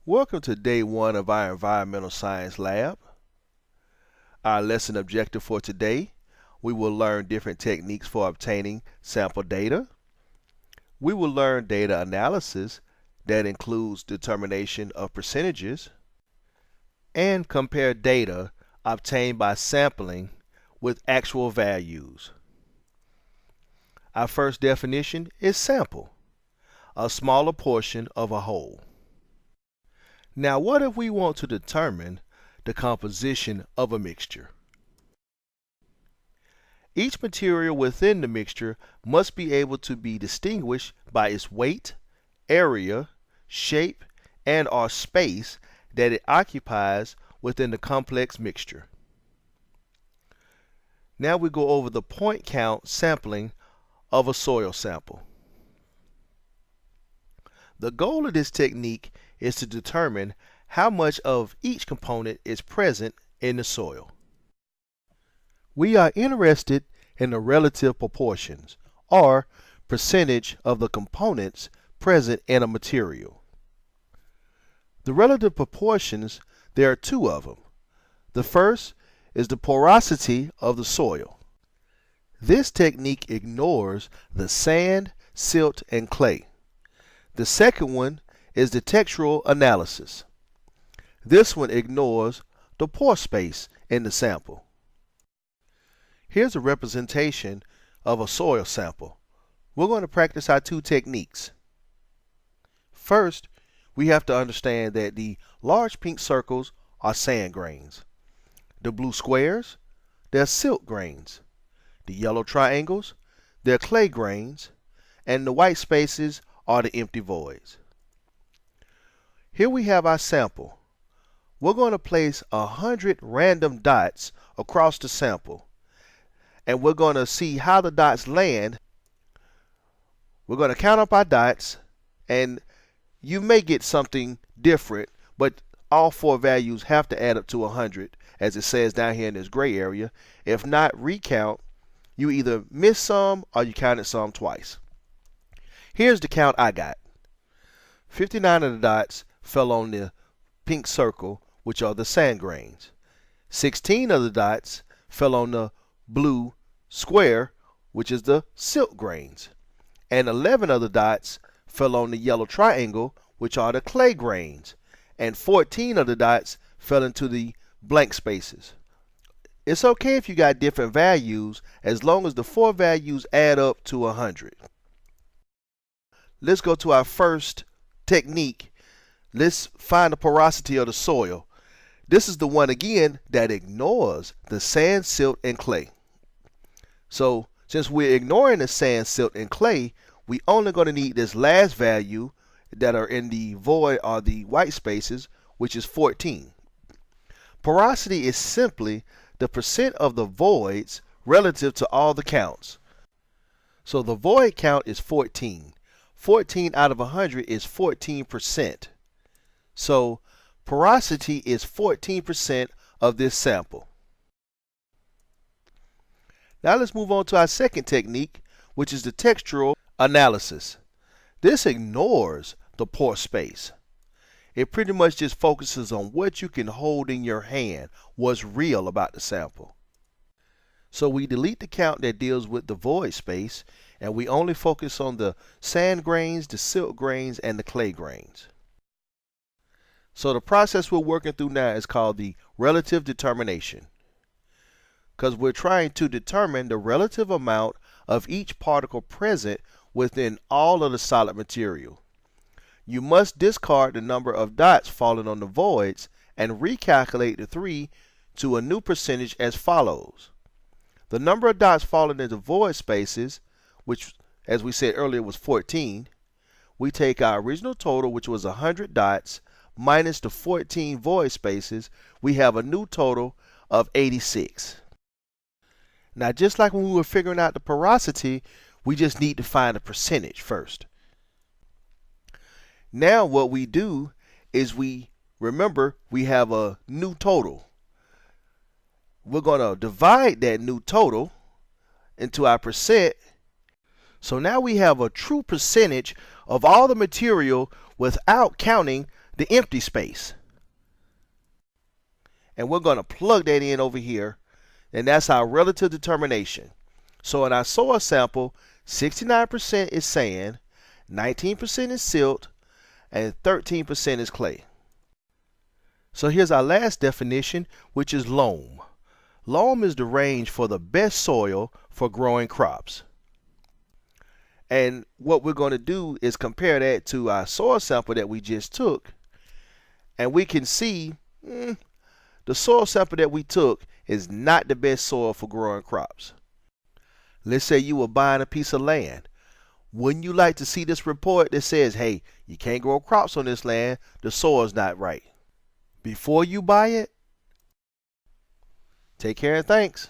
Welcome to day one of our environmental science lab. Our lesson objective for today, we will learn different techniques for obtaining sample data. We will learn data analysis that includes determination of percentages and compare data obtained by sampling with actual values. Our first definition is sample, a smaller portion of a whole. Now, what if we want to determine the composition of a mixture? Each material within the mixture must be able to be distinguished by its weight, area, shape, and/or space that it occupies within the complex mixture. Now we go over the point count sampling of a soil sample. The goal of this technique is to determine how much of each component is present in the soil. We are interested in the relative proportions, or percentage of the components present in a material. The relative proportions, there are two of them. The first is the porosity of the soil. This technique ignores the sand, silt, and clay. The second one is the textural analysis. This one ignores the pore space in the sample. Here's a representation of a soil sample. We're going to practice our two techniques. First, we have to understand that the large pink circles are sand grains. The blue squares, they're silt grains. The yellow triangles, they're clay grains. And the white spaces are the empty voids. Here we have our sample. We're going to place 100 random dots across the sample, and we're going to see how the dots land. We're going to count up our dots, and you may get something different, but all four values have to add up to 100, as it says down here in this gray area. If not, recount. You either missed some or you counted some twice. Here's the count I got. 59 of the dots fell on the pink circle, which are the sand grains. 16 of the dots fell on the blue square, which is the silt grains. And 11 of the dots fell on the yellow triangle, which are the clay grains. And 14 of the dots fell into the blank spaces. It's okay if you got different values, as long as the four values add up to 100. Let's go to our first technique. Let's find the porosity of the soil. This is the one again that ignores the sand, silt, and clay. So since we're ignoring the sand, silt, and clay, we only going to need this last value that are in the void or the white spaces, which is 14. Porosity is simply the percent of the voids relative to all the counts. So the void count is 14. 14 out of 100 is 14%. So porosity is 14% of this sample. Now let's move on to our second technique, which is the textural analysis. This ignores the pore space. It pretty much just focuses on what you can hold in your hand, what's real about the sample. So we delete the count that deals with the void space, and we only focus on the sand grains, the silt grains, and the clay grains. So the process we're working through now is called the relative determination, because we're trying to determine the relative amount of each particle present within all of the solid material. You must discard the number of dots falling on the voids and recalculate the 3 to a new percentage as follows. The number of dots falling into void spaces, which as we said earlier was 14, we take our original total, which was 100 dots, minus the 14 void spaces, we have a new total of 86. Now, just like when we were figuring out the porosity, we just need to find the percentage first. Now what we do is remember we have a new total. We're going to divide that new total into our percent. So now we have a true percentage of all the material without counting the empty space. And we're going to plug that in over here, and that's our relative determination. So in our soil sample, 69% is sand, 19% is silt, and 13% is clay. So here's our last definition, which is loam. Loam is the range for the best soil for growing crops. And what we're going to do is compare that to our soil sample that we just took, and we can see the soil sample that we took is not the best soil for growing crops. Let's say you were buying a piece of land. Wouldn't you like to see this report that says, hey, you can't grow crops on this land, the soil's not right? Before you buy it, take care and thanks.